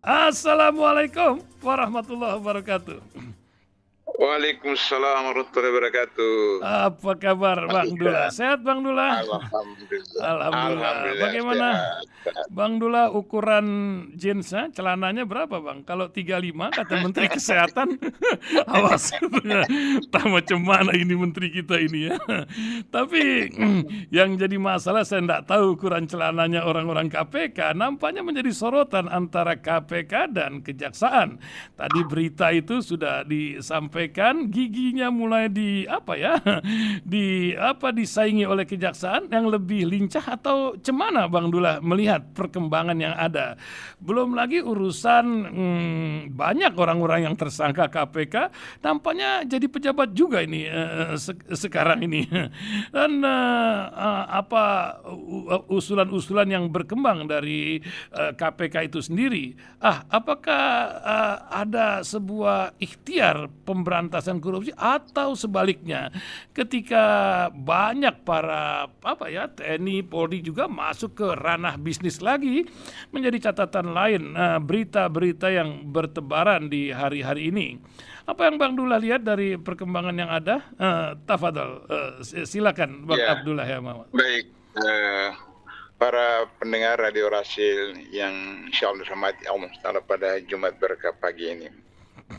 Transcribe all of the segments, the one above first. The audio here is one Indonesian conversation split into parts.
Assalamualaikum warahmatullahi wabarakatuh. Waalaikumsalam warahmatullahi wabarakatuh. Apa kabar Mas Bang Dula? Isan, Sehat Bang Dula? alhamdulillah, Alhamdulillah. alhamdulillah Bagaimana sehat, sehat. Bang Dula ukuran jeansnya, celananya berapa Bang? Kalau 35 kata Menteri Kesehatan, awas tak macam mana ini Menteri kita ini ya. Tapi yang jadi masalah saya tidak tahu ukuran celananya orang-orang KPK. Nampaknya menjadi sorotan antara KPK dan Kejaksaan. Tadi berita itu sudah disampaikan, giginya mulai disaingi oleh Kejaksaan yang lebih lincah atau cemana Bang Dula melihat perkembangan yang ada. Belum lagi urusan banyak orang-orang yang tersangka KPK nampaknya jadi pejabat juga ini sekarang ini. Dan usulan-usulan yang berkembang dari KPK itu sendiri. Apakah ada sebuah ikhtiar pemberantasan korupsi atau sebaliknya ketika banyak para TNI, Polri juga masuk ke ranah bisnis lagi, menjadi catatan lain berita-berita yang bertebaran di hari-hari ini. Apa yang Bang Dula lihat dari perkembangan yang ada? Tafadhol, silakan Bang Ya, Abdullah ya Muhammad. baik. Para pendengar Radio Rasil yang insya Allah dirahmati Allah Taala pada Jumat berkah pagi ini.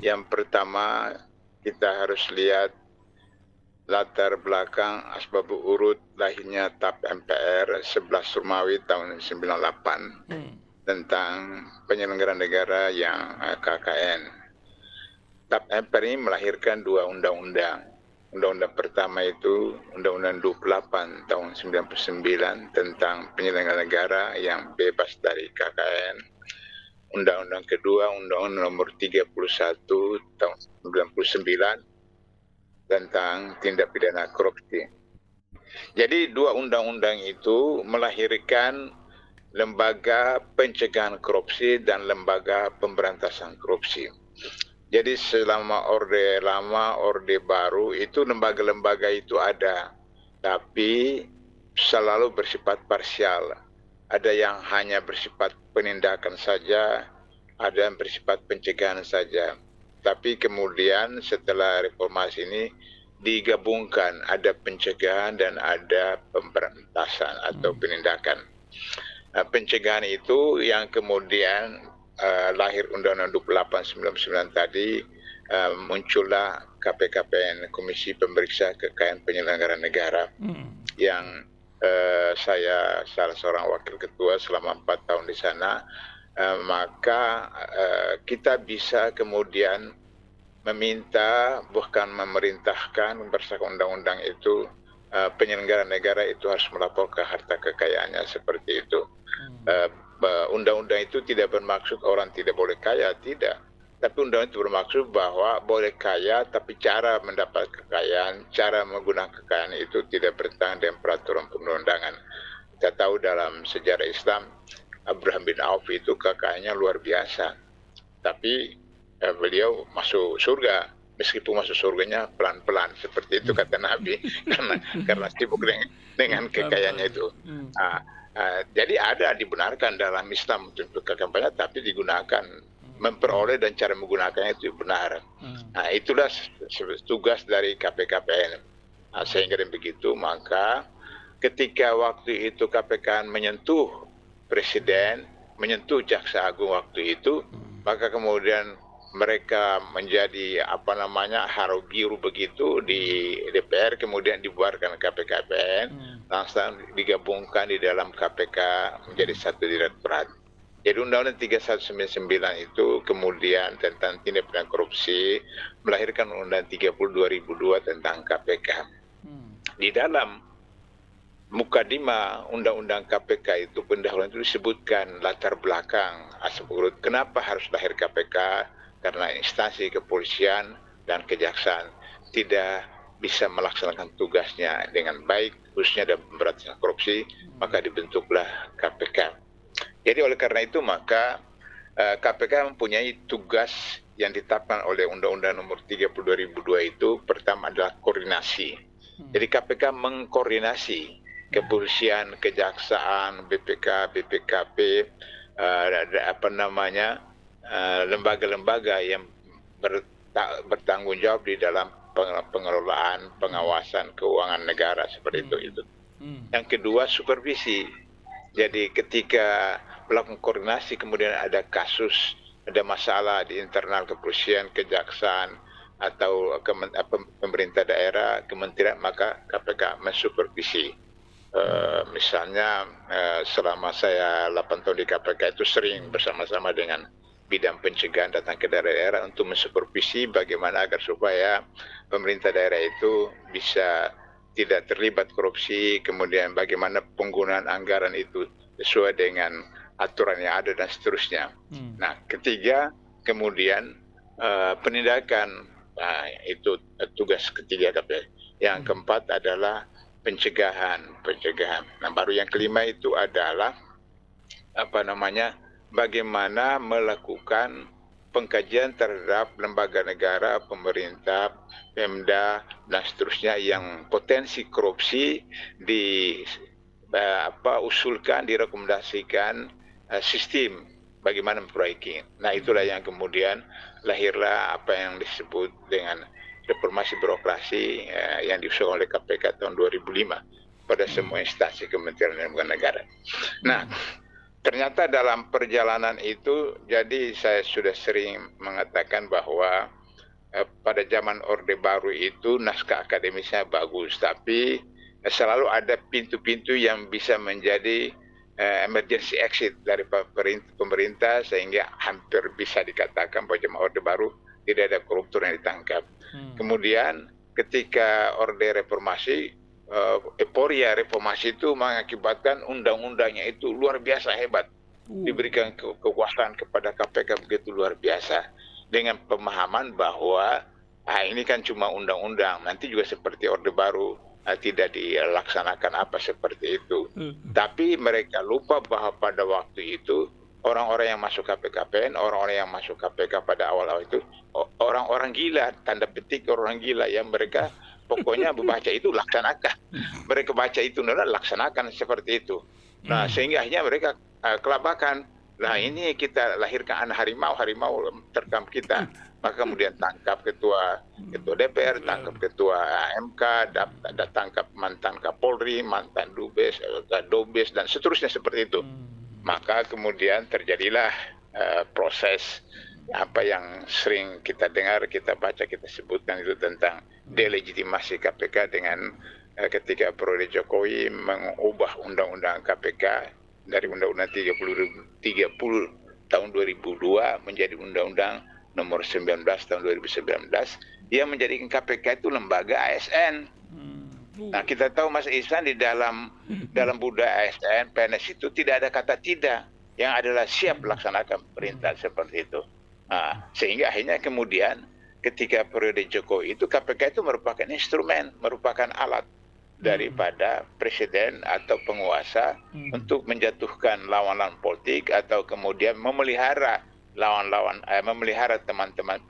Yang pertama, kita harus lihat latar belakang asbab urut lahirnya TAP MPR 11 Surmawi tahun 98 tentang penyelenggaraan negara yang KKN. TAP MPR ini melahirkan dua undang-undang. Undang-undang pertama itu Undang-Undang 28 tahun 99 tentang penyelenggaraan negara yang bebas dari KKN. Undang-undang kedua Undang-Undang nomor 31 tahun 99 tentang tindak pidana korupsi. Jadi dua undang-undang itu melahirkan lembaga pencegahan korupsi dan lembaga pemberantasan korupsi. Jadi selama Orde Lama, Orde Baru itu lembaga-lembaga itu ada, tapi selalu bersifat parsial. Ada yang hanya bersifat penindakan saja, ada yang bersifat pencegahan saja. Tapi kemudian setelah reformasi ini digabungkan, ada pencegahan dan ada pemberantasan atau penindakan. Nah, pencegahan itu yang kemudian lahir Undang-Undang 2899 tadi, muncullah KPKPN, Komisi Pemeriksa Kekayaan Penyelenggaraan Negara, yang saya salah seorang wakil ketua selama 4 tahun di sana. Maka kita bisa kemudian meminta, bukan memerintahkan berdasarkan undang-undang itu, penyelenggara negara itu harus melapor ke harta kekayaannya seperti itu. Undang-undang itu tidak bermaksud orang tidak boleh kaya, tidak. Tapi undang-undang itu bermaksud bahwa boleh kaya, tapi cara mendapat kekayaan, cara menggunakan kekayaan itu tidak bertentangan dengan peraturan perundang-undangan. Kita tahu dalam sejarah Islam, Abraham bin Auf itu kekayaannya luar biasa, tapi beliau masuk surga, meskipun masuk surganya pelan-pelan seperti itu kata Nabi, karena sibuk dengan kekayaannya itu. Jadi ada dibenarkan dalam Islam untuk kekayaan, tapi digunakan, memperoleh dan cara menggunakannya itu benar. Nah, itulah tugas dari KPKPN. Sehingga begitu, maka ketika waktu itu KPK menyentuh Presiden, menyentuh Jaksa Agung waktu itu, maka kemudian mereka menjadi haro biru begitu di DPR, kemudian dibuarkan KPKPN, langsung digabungkan di dalam KPK menjadi satu direktorat. Jadi Undang-Undang 3199 itu kemudian tentang tindak pidana korupsi melahirkan Undang-Undang 30 2002 tentang KPK. Di dalam Mukadimah Undang-Undang KPK itu, pendahuluan itu disebutkan latar belakang asal urut kenapa harus lahir KPK, karena instansi kepolisian dan kejaksaan tidak bisa melaksanakan tugasnya dengan baik, khususnya dalam pemberantasan korupsi, maka dibentuklah KPK. Jadi oleh karena itu maka KPK mempunyai tugas yang ditetapkan oleh Undang-Undang nomor 30 2002 itu. Pertama adalah koordinasi. Jadi KPK mengkoordinasi kepolisian, kejaksaan, BPK, BPKP, lembaga-lembaga yang bertanggung jawab di dalam pengelolaan, pengawasan keuangan negara seperti itu. Yang kedua, supervisi. Jadi ketika melakukan koordinasi kemudian ada kasus, ada masalah di internal kepolisian, kejaksaan, atau pemerintah daerah, kementerian, maka KPK mensupervisi. Misalnya selama saya 8 tahun di KPK itu sering bersama-sama dengan bidang pencegahan datang ke daerah untuk mensupervisi bagaimana agar supaya pemerintah daerah itu bisa tidak terlibat korupsi, kemudian bagaimana penggunaan anggaran itu sesuai dengan aturan yang ada dan seterusnya. Nah, ketiga, kemudian penindakan, itu tugas ketiga KPK. Yang keempat adalah pencegahan. Nah, baru yang kelima itu adalah bagaimana melakukan pengkajian terhadap lembaga negara, pemerintah, Pemda, dan seterusnya yang potensi korupsi usulkan, direkomendasikan sistem bagaimana memperbaiki. Nah, itulah yang kemudian lahirlah apa yang disebut dengan reformasi birokrasi yang diusulkan oleh KPK tahun 2005 pada semua instansi kementerian dan lembaga negara. Nah, ternyata dalam perjalanan itu, jadi saya sudah sering mengatakan bahwa pada zaman Orde Baru itu naskah akademisnya bagus, tapi selalu ada pintu-pintu yang bisa menjadi emergency exit dari pemerintah, sehingga hampir bisa dikatakan bahwa zaman Orde Baru tidak ada koruptor yang ditangkap. Kemudian ketika Orde Reformasi, euforia reformasi itu mengakibatkan undang-undangnya itu luar biasa hebat. Diberikan kekuasaan kepada KPK begitu luar biasa. Dengan pemahaman bahwa ini kan cuma undang-undang, nanti juga seperti Orde Baru tidak dilaksanakan apa seperti itu. Tapi mereka lupa bahwa pada waktu itu orang-orang yang masuk KPKPN, orang-orang yang masuk KPK pada awal-awal itu orang-orang gila, tanda petik orang gila, yang mereka pokoknya membaca itu laksanakan. Mereka baca itu laksanakan seperti itu. Nah, sehingga akhirnya mereka kelabakan. Nah, ini kita lahirkan anak harimau terkam kita. Maka kemudian tangkap ketua DPR, tangkap ketua MK, tangkap mantan Kapolri, mantan Dubes, Dobes, dan seterusnya seperti itu. Maka kemudian terjadilah proses apa yang sering kita dengar, kita baca, kita sebutkan itu tentang delegitimasi KPK dengan ketika periode Jokowi mengubah undang-undang KPK dari Undang-Undang 30 tahun 2002 menjadi Undang-Undang nomor 19 tahun 2019, dia menjadikan KPK itu lembaga ASN. Nah, kita tahu Mas Ihsan, di dalam budaya ASN, PNS itu tidak ada kata tidak, yang adalah siap melaksanakan perintah seperti itu. Nah, sehingga akhirnya kemudian ketika periode Jokowi itu KPK itu merupakan instrumen, merupakan alat daripada presiden atau penguasa untuk menjatuhkan lawan-lawan politik atau kemudian memelihara lawan-lawan, memelihara teman-teman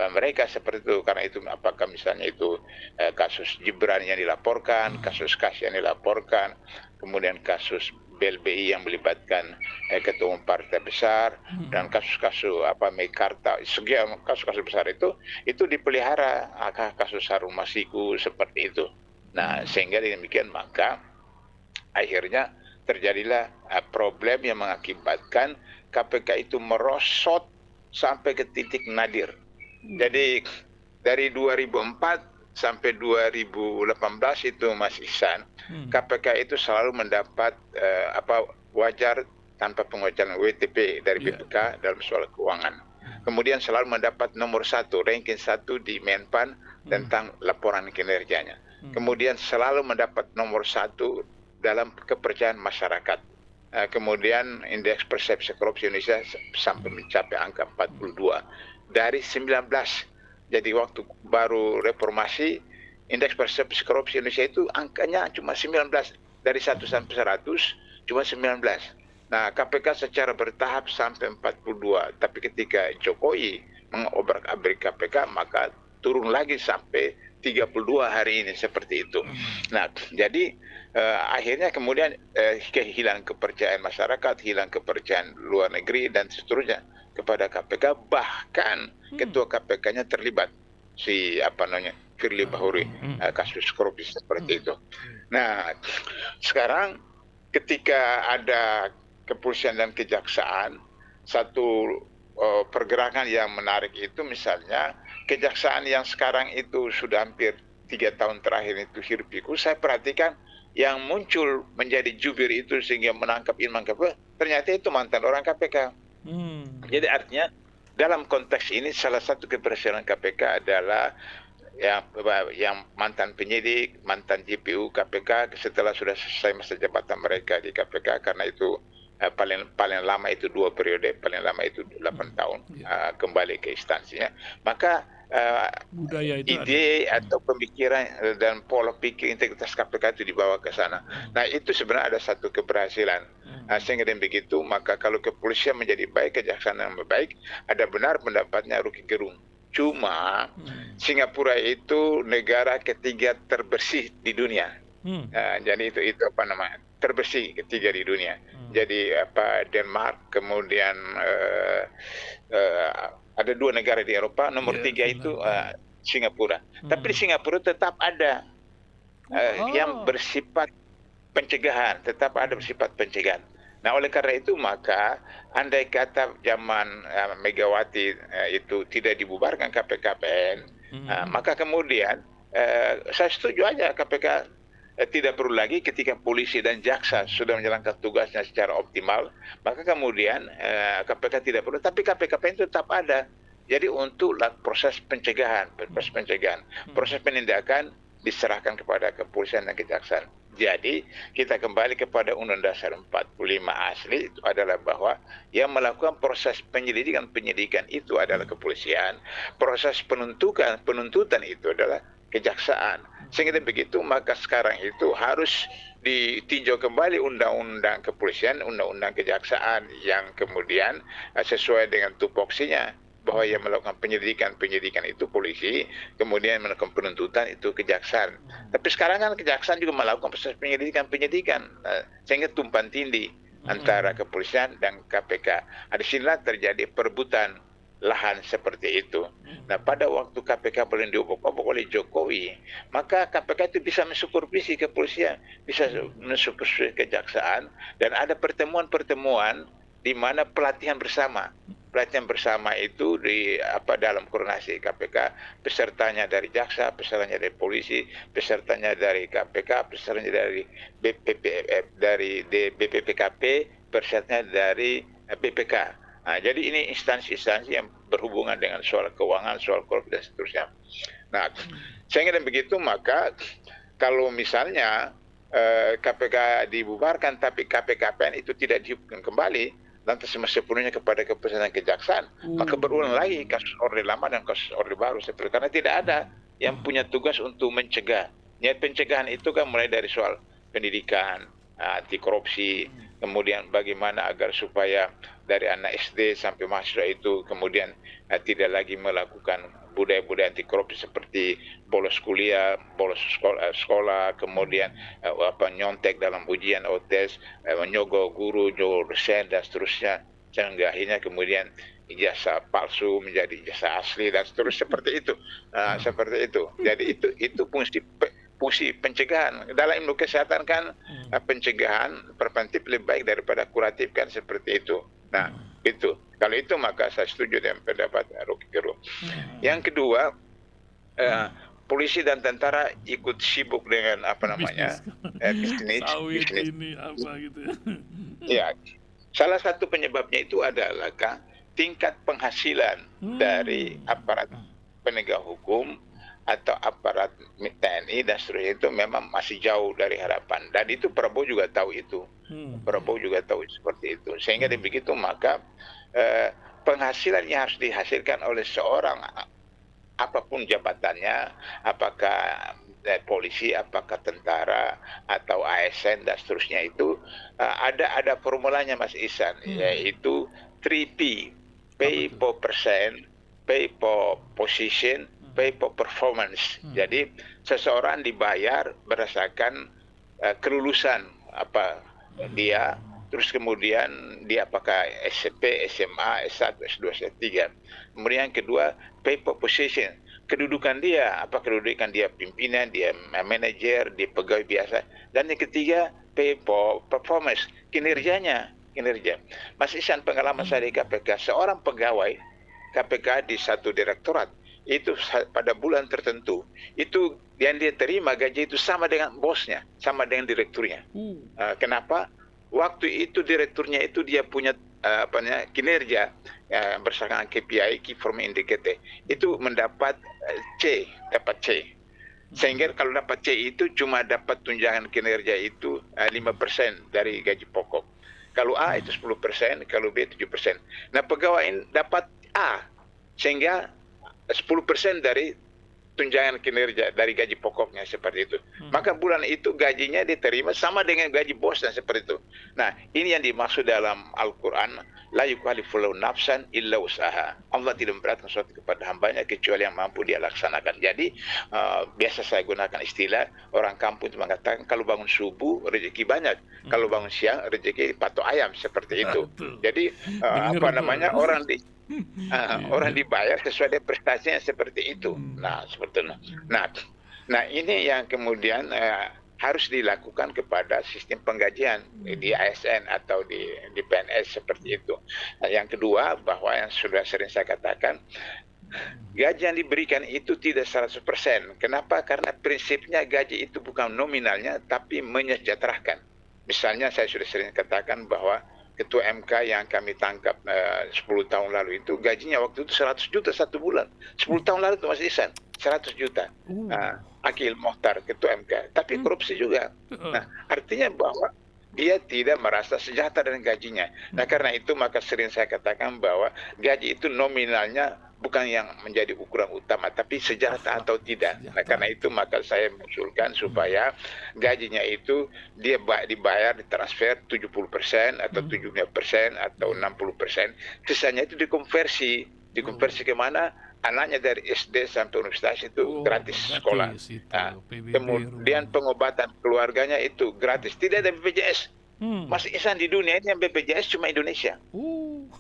mereka seperti itu. Karena itu apakah misalnya itu kasus Gibran yang dilaporkan, kasus Kas yang dilaporkan, kemudian kasus BLBI yang melibatkan ketua umum partai besar, dan kasus-kasus Meikarta, sekian kasus-kasus besar itu dipelihara, kasus Harun Masiku seperti itu. Nah, sehingga demikian maka akhirnya terjadilah problem yang mengakibatkan KPK itu merosot sampai ke titik nadir. Jadi dari 2004 sampai 2018 itu Mas Ihsan, KPK itu selalu mendapat wajar tanpa pengecualian WTP dari BPK dalam soal keuangan. Kemudian selalu mendapat nomor 1, ranking 1 di Menpan tentang laporan kinerjanya. Kemudian selalu mendapat nomor 1 dalam kepercayaan masyarakat. Kemudian indeks persepsi korupsi Indonesia sampai mencapai angka 42 dari 19. Jadi waktu baru reformasi, indeks persepsi korupsi Indonesia itu angkanya cuma 19. Dari 1 sampai 100 cuma 19. Nah, KPK secara bertahap sampai 42. Tapi ketika Jokowi mengobrak-abrik KPK, maka turun lagi sampai 32 hari ini seperti itu. Nah, jadi akhirnya kemudian kehilangan kepercayaan masyarakat, hilang kepercayaan luar negeri dan seterusnya. kepada KPK, bahkan ketua KPK-nya terlibat Firly Bahuri kasus korupsi seperti itu. Nah, sekarang ketika ada kepolisian dan kejaksaan, satu pergerakan yang menarik itu misalnya kejaksaan yang sekarang itu sudah hampir 3 tahun terakhir itu hiruk pikuk, saya perhatikan yang muncul menjadi jubir itu sehingga menangkap Irman KPK, ternyata itu mantan orang KPK. Jadi artinya dalam konteks ini salah satu keberhasilan KPK adalah yang mantan penyidik, mantan JPU KPK setelah sudah selesai masa jabatan mereka di KPK, karena itu paling lama itu 2 periode, paling lama itu 8 tahun kembali ke instansinya. Maka budaya itu ide atau pemikiran dan pola pikir integritas KPK itu dibawa ke sana. Nah, itu sebenarnya ada satu keberhasilan. Sehingga dengan begitu, maka kalau kepolisian menjadi baik, kejaksaan yang baik, ada benar pendapatnya Rocky Gerung. Cuma Singapura itu negara ketiga terbersih di dunia. Jadi itu terbersih ketiga di dunia. Jadi Denmark, kemudian ada 2 negara di Eropa, nomor 3 itu Singapura. Tapi di Singapura tetap ada yang bersifat pencegahan, tetap ada bersifat pencegahan. Nah, oleh karena itu maka andai kata zaman Megawati itu tidak dibubarkan KPK-PN, maka kemudian saya setuju aja KPK tidak perlu lagi ketika polisi dan jaksa sudah menjalankan tugasnya secara optimal, maka kemudian KPK tidak perlu, tapi KPK-PN itu tetap ada. Jadi untuk proses pencegahan, proses penindakan diserahkan kepada kepolisian dan kejaksaan. Jadi kita kembali kepada Undang-Undang Dasar 45 asli, itu adalah bahwa yang melakukan proses penyidikan itu adalah kepolisian, proses penuntutan itu adalah kejaksaan. Sehingga begitu maka sekarang itu harus ditinjau kembali undang-undang kepolisian, undang-undang kejaksaan yang kemudian sesuai dengan tupoksinya, bahwa yang melakukan penyidikan itu polisi, kemudian melakukan penuntutan itu kejaksaan. Tapi sekarang kan kejaksaan juga melakukan proses penyidikan, sehingga tumpang tindih antara kepolisian dan KPK. Di sinilah terjadi perebutan lahan seperti itu. Nah, pada waktu KPK boleh diobok-obok oleh Jokowi, maka KPK itu bisa mensupervisi kepolisian, bisa mensupervisi kejaksaan, dan ada pertemuan-pertemuan di mana pelatihan bersama itu dalam koordinasi KPK, pesertanya dari jaksa, pesertanya dari polisi, pesertanya dari KPK, pesertanya dari BPPKP, pesertanya dari BPK. Nah, jadi ini instansi-instansi yang berhubungan dengan soal keuangan, soal korupsi dan seterusnya. Nah, sehingga begitu maka kalau misalnya KPK dibubarkan tapi KPK-PN itu tidak dihukum kembali, lantas sepenuhnya kepada kepolisian dan kejaksaan, maka berulang lagi kasus Orde Lama dan kasus Orde Baru, karena tidak ada yang punya tugas untuk mencegah. Niat pencegahan itu kan mulai dari soal pendidikan, anti korupsi, kemudian bagaimana agar supaya dari anak SD sampai mahasiswa itu kemudian tidak lagi melakukan budaya-budaya anti korupsi seperti bolos kuliah, bolos sekolah, kemudian nyontek dalam ujian OTS, menyogok guru, nyogok dosen dan seterusnya, sehingga akhirnya kemudian ijazah palsu menjadi ijazah asli dan seterusnya seperti itu. Seperti itu. Jadi itu fungsi pencegahan. Dalam ilmu kesehatan kan pencegahan preventif lebih baik daripada kuratif kan, seperti itu. Nah, itu. Kalau itu maka saya setuju dengan pendapat Rocky Gerung. Yang kedua, polisi dan tentara ikut sibuk dengan bisnis. Ini apa gitu. Ya, salah satu penyebabnya itu adalah tingkat penghasilan dari aparat penegak hukum atau aparat TNI dan seterusnya itu memang masih jauh dari harapan, dan itu Prabowo juga tahu itu. Prabowo juga tahu seperti itu, sehingga begitu maka penghasilan yang harus dihasilkan oleh seorang apapun jabatannya, apakah polisi, apakah tentara atau ASN dan seterusnya itu ada formulanya Mas Ihsan, yaitu 3P, pay for percent, pay for position, pay for performance. Jadi seseorang dibayar berdasarkan kelulusan dia terus kemudian dia apakah SMP, SMA, S1, S2, S3. Kemudian yang kedua, paper position, kedudukan dia, apa kedudukan dia pimpinan, dia manajer, dia pegawai biasa. Dan yang ketiga, performance, kinerjanya, kinerja. Mas Ihsan, pengalaman saya di KPK, seorang pegawai KPK di satu direktorat, itu pada bulan tertentu, itu yang dia terima gaji itu sama dengan bosnya, sama dengan direkturnya. Kenapa? Waktu itu direkturnya itu dia punya kinerja berdasarkan KPI, Key Performance Indicator, itu mendapat dapat C. Sehingga kalau dapat C itu cuma dapat tunjangan kinerja itu 5% dari gaji pokok. Kalau A itu 10%, kalau B 7%. Nah, pegawai ini dapat A, sehingga 10% dari tunjangan kinerja dari gaji pokoknya seperti itu. Maka bulan itu gajinya diterima sama dengan gaji bosnya seperti itu. Nah, ini yang dimaksud dalam Al-Quran, la yukallifullahu nafsan illa usaha. Allah tidak memberatkan sesuatu kepada hambanya kecuali yang mampu dia laksanakan. Jadi biasa saya gunakan istilah orang kampung itu mengatakan kalau bangun subuh rezeki banyak, kalau bangun siang rezeki patok ayam seperti itu. Jadi orang dibayar sesuai dengan prestasinya seperti itu. Nah, seperti itu. Nah, ini yang kemudian harus dilakukan kepada sistem penggajian di ASN atau di PNS seperti itu. Nah, yang kedua, bahwa yang sudah sering saya katakan, gaji yang diberikan itu tidak 100%. Kenapa? Karena prinsipnya gaji itu bukan nominalnya, tapi menyejahterakan. Misalnya saya sudah sering katakan bahwa Ketua MK yang kami tangkap 10 tahun lalu itu gajinya waktu itu 100 juta satu bulan. 10 tahun lalu itu Mas Ihsan, 100 juta. Akil Mohtar, Ketua MK. Tapi korupsi juga. Nah, artinya bahwa dia tidak merasa sejahtera dengan gajinya. Nah, karena itu maka sering saya katakan bahwa gaji itu nominalnya bukan yang menjadi ukuran utama, tapi sejahtera atau tidak. Nah, karena itu maka saya mengusulkan supaya gajinya itu dia dibayar, ditransfer 70% atau 75% atau 60%. Sisanya itu dikonversi. Dikonversi kemana? Anaknya dari SD sampai universitas itu gratis sekolah. Nah, kemudian pengobatan keluarganya itu gratis. Tidak ada BPJS. Mas Ihsan, di dunia ini yang BPJS cuma Indonesia.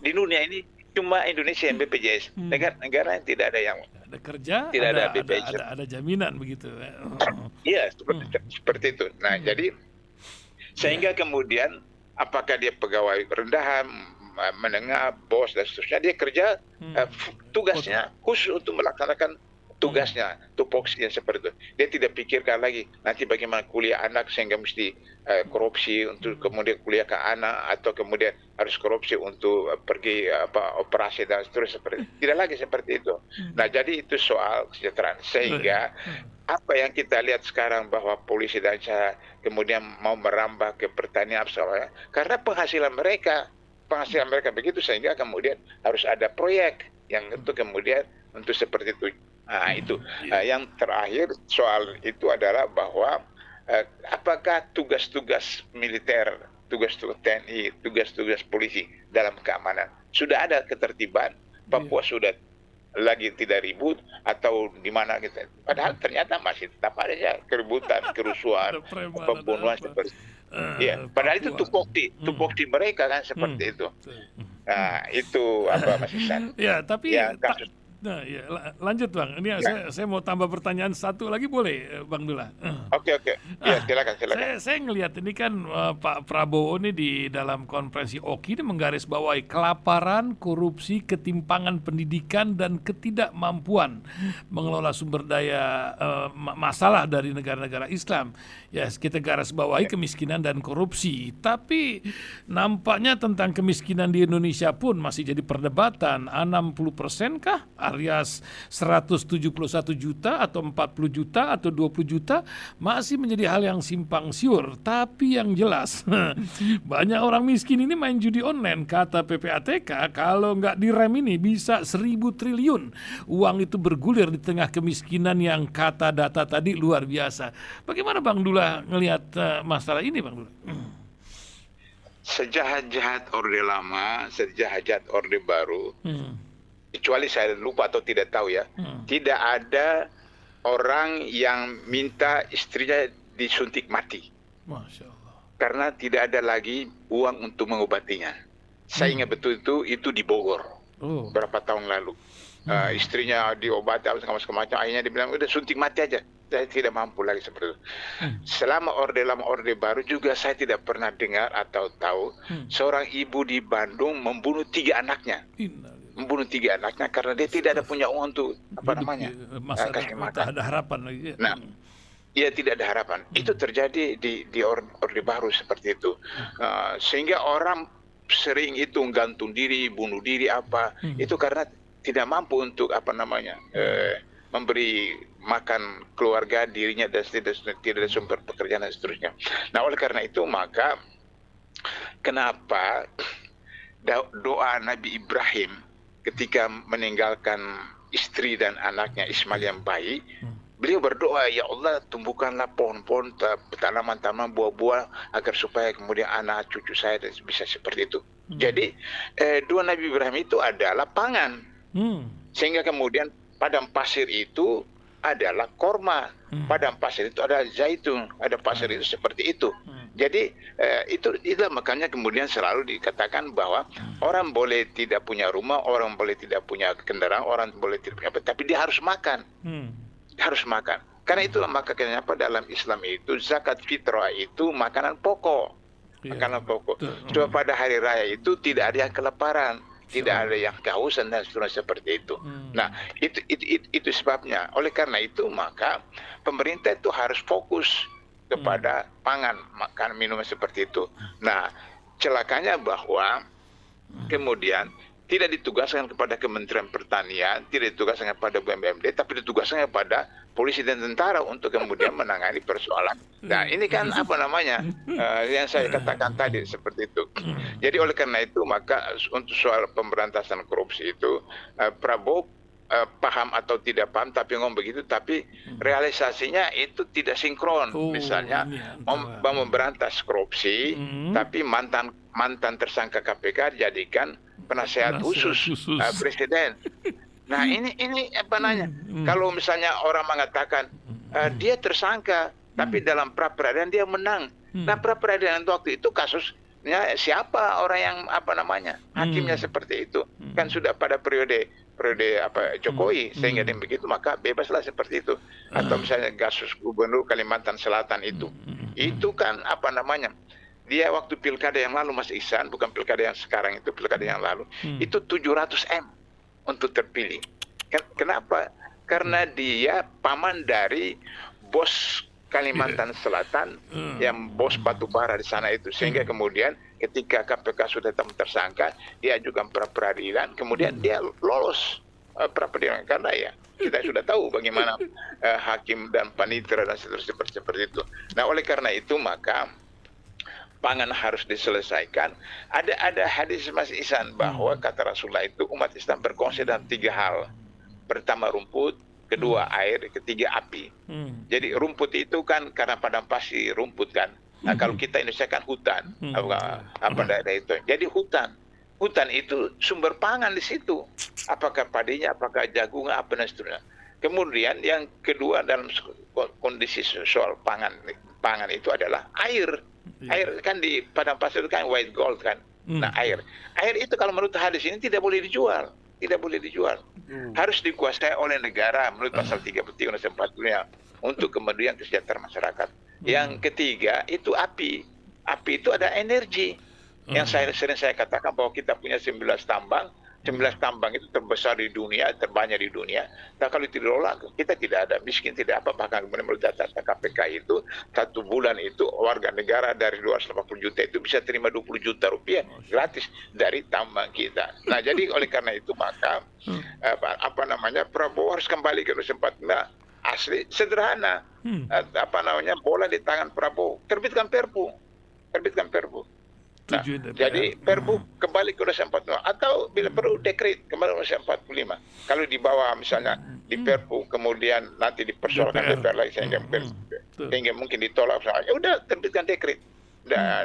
Di dunia ini cuma Indonesia yang BPJS. Negara yang tidak ada yang ada kerja, tidak ada BPJS. Ada jaminan begitu. Iya, seperti itu. Nah, jadi sehingga kemudian apakah dia pegawai rendahan, menengah, bos dan seterusnya, dia kerja tugasnya khusus untuk melaksanakan tugasnya, tupoksi yang seperti itu. Dia tidak pikirkan lagi nanti bagaimana kuliah anak sehingga mesti korupsi untuk kemudian kuliah ke anak, atau kemudian harus korupsi untuk pergi operasi dan seterusnya seperti itu. Tidak lagi seperti itu. Nah, jadi itu soal kesejahteraan. Sehingga apa yang kita lihat sekarang bahwa polisi dan saya kemudian mau merambah ke pertanian soalnya karena penghasilan mereka begitu, sehingga kemudian harus ada proyek yang untuk kemudian untuk seperti itu. Nah, itu yang terakhir soal itu adalah bahwa apakah tugas-tugas militer, tugas-tugas TNI, tugas-tugas polisi dalam keamanan sudah ada ketertiban, Papua sudah lagi tidak ribut atau di mana gitu. Padahal ternyata masih tetap ada ya keributan, kerusuhan, pembunuhan seperti itu. Padahal itu tupoksi mereka kan seperti itu. Nah, itu apa Mas Ihsan? Ya, tapi nah, ya, lanjut Bang. Ini saya mau tambah pertanyaan satu lagi, boleh Bang Dullah? Oke. Ya, silakan. Saya ngelihat ini kan Pak Prabowo ini di dalam konferensi OKI ini menggarisbawahi kelaparan, korupsi, ketimpangan pendidikan dan ketidakmampuan mengelola sumber daya masalah dari negara-negara Islam. Ya, kita garisbawahi kemiskinan dan korupsi. Tapi nampaknya tentang kemiskinan di Indonesia pun masih jadi perdebatan. 60% kah? Alias 171 juta atau 40 juta atau 20 juta masih menjadi hal yang simpang siur. Tapi yang jelas banyak orang miskin ini main judi online. Kata PPATK, kalau nggak direm ini bisa 1.000 triliun. Uang itu bergulir di tengah kemiskinan yang kata data tadi luar biasa. Bagaimana Bang Dullah ngelihat masalah ini Bang Dullah? Sejahat-jahat orde lama, sejahat-jahat orde baru, kecuali saya lupa atau tidak tahu ya, tidak ada orang yang minta istrinya disuntik mati. Masya Allah. karena tidak ada lagi uang untuk mengobatinya. Saya ingat betul itu di Bogor berapa tahun lalu. Istrinya diobati segala macam, akhirnya dibilang udah suntik mati aja. Saya tidak mampu lagi seperti itu. Selama lama orde baru juga saya tidak pernah dengar atau tahu seorang ibu di Bandung membunuh 3 anaknya. Membunuh 3 anaknya karena dia tidak ada punya uang untuk kasih makan. Tak ada harapan lagi. Nah, ya tidak ada harapan. Itu terjadi di orde baru seperti itu. Sehingga orang sering itu gantung diri, bunuh diri itu karena tidak mampu untuk memberi makan keluarga dirinya dan tidak ada sumber pekerjaan dan seterusnya. Nah, oleh karena itu maka kenapa doa Nabi Ibrahim ketika meninggalkan istri dan anaknya Ismail yang bayi, beliau berdoa, ya Allah tumbuhkanlah pohon-pohon, tanaman-tanaman, buah-buah agar supaya kemudian anak cucu saya bisa seperti itu. Jadi doa Nabi Ibrahim itu adalah pangan, sehingga kemudian padang pasir itu adalah korma, padang pasir itu ada zaitun, ada pasir itu seperti itu. Jadi itulah makanya kemudian selalu dikatakan bahwa orang boleh tidak punya rumah, orang boleh tidak punya kendaraan, orang boleh tidak punya apa, tapi dia harus makan. Harus makan. Karena itulah maka kenapa dalam Islam itu zakat fitrah itu makanan pokok. Makanan pokok. Cuma pada hari raya itu tidak ada yang kelaparan, tidak ada yang kehausan dan seterusnya seperti itu. Nah, itu sebabnya. Oleh karena itu maka pemerintah itu harus fokus kepada pangan, makan, minuman seperti itu. Nah, celakanya bahwa kemudian tidak ditugaskan kepada Kementerian Pertanian, tidak ditugaskan kepada BUMD, tapi ditugaskan kepada polisi dan tentara untuk kemudian menangani persoalan. Nah, ini kan yang saya katakan tadi seperti itu. Jadi oleh karena itu maka untuk soal pemberantasan korupsi itu Prabowo paham atau tidak paham tapi ngomong begitu, tapi realisasinya itu tidak sinkron. Misalnya mau memberantas korupsi, tapi mantan tersangka KPK dijadikan penasehat khusus presiden. Nah, ini kalau misalnya orang mengatakan dia tersangka, tapi dalam pra peradilan dia menang. Nah, pra peradilan waktu itu kasusnya siapa orang yang hakimnya seperti itu, kan sudah pada periode Jokowi, sehingga dengan begitu maka bebaslah seperti itu. Atau misalnya kasus gubernur Kalimantan Selatan itu kan dia waktu pilkada yang lalu, Mas Ihsan, bukan pilkada yang sekarang, itu pilkada yang lalu, itu 700 M untuk terpilih. Kenapa? Karena dia paman dari bos Kalimantan Selatan, yang bos batubara di sana itu, sehingga kemudian ketika KPK sudah tersangka, dia ajukan pra peradilan, kemudian dia lolos pra peradilan karena ya kita sudah tahu bagaimana hakim dan panitera dan seterusnya seperti itu. Nah, oleh karena itu maka pangan harus diselesaikan. Ada hadis Mas Ihsan bahwa kata Rasulullah itu umat Islam berkongsi dalam 3 hal. Pertama rumput, kedua air, ketiga api. Jadi rumput itu kan karena padang pasir rumput kan. Nah, kalau kita Indonesia kan hutan, daerah itu. Jadi hutan itu sumber pangan di situ. Apakah padinya, apakah jagung, apa dan seterusnya. Kemudian yang kedua dalam kondisi soal pangan itu adalah air. Air kan di padang pasir kan white gold kan. Nah, air itu kalau menurut hadis ini tidak boleh dijual. Harus dikuasai oleh negara menurut pasal 33 dan 40 untuk kemudian kesejahteraan masyarakat. Yang ketiga itu api. Api itu ada energi. Yang sering saya katakan bahwa kita punya 19 tambang. 19 tambang itu terbesar di dunia, terbanyak di dunia. Nah, kalau dikelola, kita tidak ada miskin, tidak apa. Bahkan kemudian menurut data KPK itu, 1 bulan itu warga negara dari 280 juta itu bisa terima 20 juta rupiah gratis dari tambang kita. Nah, jadi oleh karena itu maka Prabowo harus kembali ke Indonesia 45 asli, sederhana. Bola di tangan Prabowo. Terbitkan Perpu. Nah, jadi Perpu kembali ke Indonesia 45 atau bila perlu dekret kembali ke Indonesia 45. Kalau di bawah misalnya di Perpu kemudian nanti dipersoalkan DPR lagi sehingga mungkin ditolak, ya udah terbitkan dekret.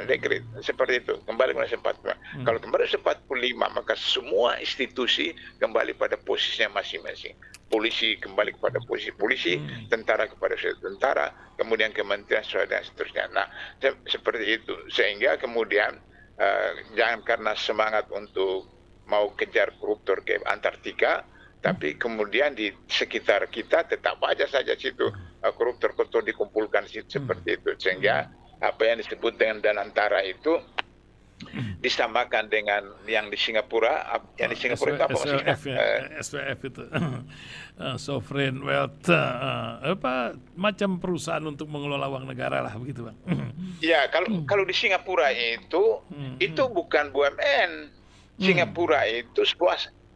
dekret seperti itu, kembali kepada 45. Kalau kembali 45, maka semua institusi kembali pada posisinya masing-masing. Polisi kembali kepada posisi polisi, tentara kepada tentara, kemudian kementerian dan seterusnya. Nah, seperti itu, sehingga kemudian jangan karena semangat untuk mau kejar koruptor ke Antartika, tapi kemudian di sekitar kita tetap aja saja situ koruptor-koruptor dikumpulkan situ, seperti itu, sehingga apa yang disebut dengan Danantara itu disamakan dengan yang di Singapura. Yang di Singapura itu apa maksudnya? SWF itu Sovereign Wealth, apa macam perusahaan untuk mengelola uang negara lah, begitu Bang. Ya, kalau di Singapura itu bukan BUMN. Singapura itu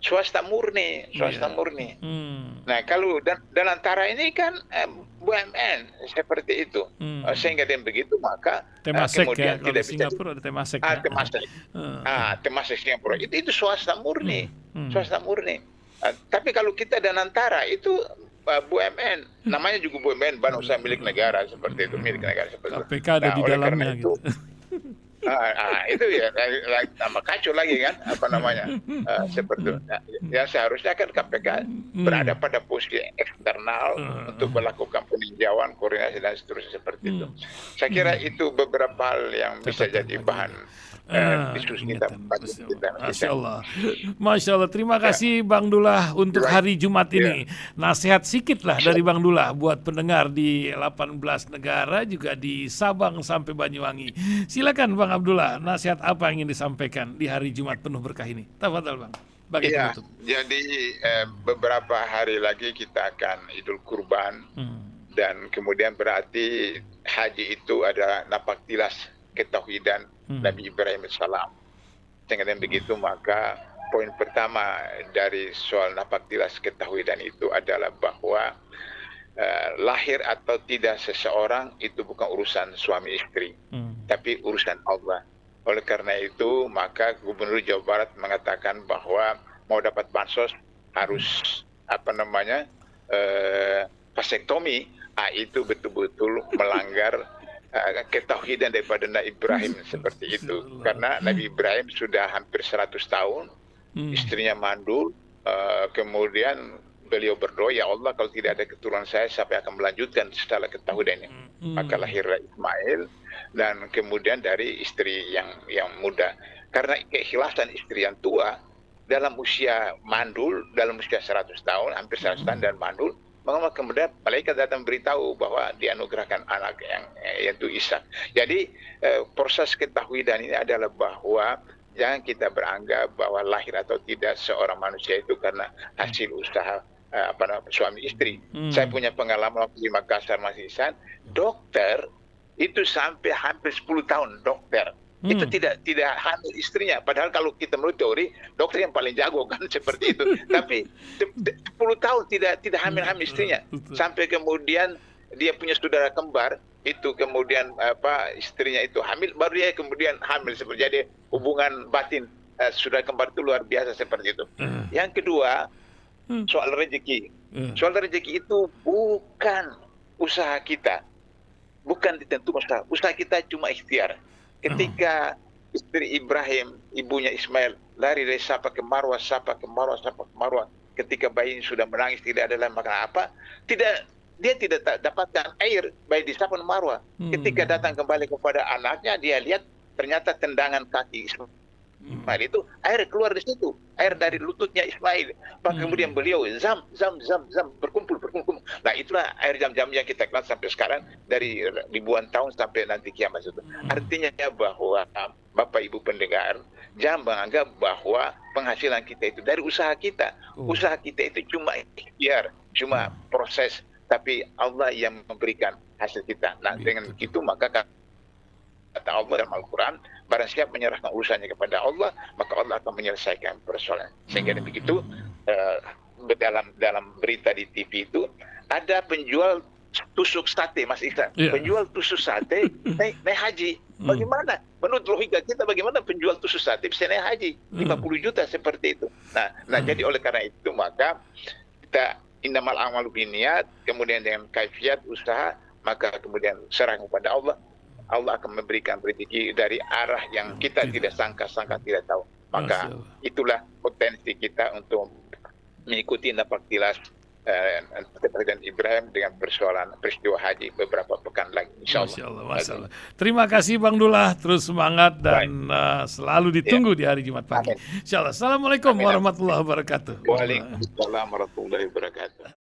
swasta murni, murni. Nah, kalau Danantara ini kan BUMN seperti itu, sehingga dengan begitu maka Temasek kemudian ya, tidak kalau Singapura ada Temasek. Temasek Singapura itu swasta murni, tapi kalau kita Danantara itu BUMN, namanya juga BUMN, badan usaha milik negara, seperti itu, milik negara seperti itu. KPK ada di dalamnya gitu. Itu ya tambah kacau lagi kan, apa namanya, seperti itu. Yang seharusnya kan KPK berada pada posisi eksternal untuk melakukan peninjauan, koordinasi dan seterusnya, seperti itu. Saya kira itu beberapa hal yang bisa jadi bahan diskusi kita. Masya Allah, terima kasih Bang Dullah untuk hari Jumat ini. Nasihat sikit lah dari Bang Dullah buat pendengar di 18 negara, juga di Sabang sampai Banyuwangi. Silakan Bang Abdullah, nasihat apa yang ingin disampaikan di hari Jumat penuh berkah ini? Tafadhal Bang. Jadi beberapa hari lagi kita akan Idul Kurban, dan kemudian berarti haji itu adalah napak tilas ketauhidan Nabi Ibrahim AS. Dengan begitu, maka poin pertama dari soal napak tilas ketauhidan itu adalah bahwa lahir atau tidak seseorang itu bukan urusan suami istri, tapi urusan Allah. Oleh karena itu, maka Gubernur Jawa Barat mengatakan bahwa mau dapat bansos harus vasektomi. Itu betul-betul melanggar ketauhidan daripada Nabi Ibrahim, seperti itu. Karena Nabi Ibrahim sudah hampir 100 tahun, istrinya mandul, kemudian beliau berdoa, ya Allah, kalau tidak ada keturunan saya, siapa yang akan melanjutkan setelah ketauhidan ini? Maka lahirlah Ismail, dan kemudian dari istri yang muda. Karena keikhlasan istri yang tua dalam usia mandul, dalam usia 100 tahun, hampir 100 tahun dan mandul, maka kemudian malaikat datang beritahu bahwa dianugerahkan anak yang yaitu Ishak. Jadi proses ketauhidan ini adalah bahwa jangan kita beranggap bahwa lahir atau tidak seorang manusia itu karena hasil usaha suami istri. Saya punya pengalaman waktu di Makassar, Mas Ihsan, dokter itu sampai hampir 10 tahun dokter. Itu tidak hamil istrinya. Padahal kalau kita menurut teori, dokter yang paling jago kan, seperti itu. Tapi 10 tahun tidak hamil istrinya. Sampai kemudian dia punya saudara kembar, itu kemudian istrinya itu hamil, baru dia kemudian hamil. Seperti jadi hubungan batin saudara kembar itu luar biasa, seperti itu. Yang kedua, soal rezeki. Soal rezeki itu bukan usaha kita. Bukan ditentukan usaha kita, cuma ikhtiar. Ketika istri Ibrahim, ibunya Ismail, lari dari Safa ke Marwah, Safa ke Marwah, ketika bayi sudah menangis, tidak ada lagi makan apa, dia tidak dapatkan air baik di Safa dan Marwah. Ketika datang kembali kepada anaknya, dia lihat ternyata tendangan kaki Ismail itu air keluar di situ, air dari lututnya Ismail. Kemudian beliau zam berkumpul. Nah, itulah air zam-zam yang kita kenal sampai sekarang, dari ribuan tahun sampai nanti kiamat itu. Artinya bahwa Bapak Ibu pendengar, jangan menganggap bahwa penghasilan kita itu dari usaha kita. Usaha kita itu cuma ikhtiar, cuma proses, tapi Allah yang memberikan hasil kita. Nah, dengan begitu maka kata Allah dalam Al-Quran, barang siapa menyerahkan urusannya kepada Allah, maka Allah akan menyelesaikan persoalan. Sehingga begitu, dalam berita di TV itu ada penjual tusuk sate, Mas Ihsan. Penjual tusuk sate naik haji. Bagaimana? Menurut logika kita, bagaimana penjual tusuk sate bisa naik haji 50 juta, seperti itu. Nah, jadi oleh karena itu maka kita innamal a'malu binniyat, kemudian dengan kaifiat usaha, maka kemudian serahkan kepada Allah. Allah akan memberikan rezeki dari arah yang kita tidak sangka-sangka, tidak tahu. Maka Masya Allah. itulah potensi kita untuk mengikuti napak tilas Presiden Ibrahim dengan persoalan peristiwa haji beberapa pekan lagi, insya Masya Allah. Allah, Masya Allah. Terima kasih Bang Dullah, terus semangat dan selalu ditunggu di hari Jumat pagi. Amin. Insya Allah. Assalamualaikum Amin. warahmatullahi wabarakatuh. Waalaikumsalam warahmatullahi wabarakatuh.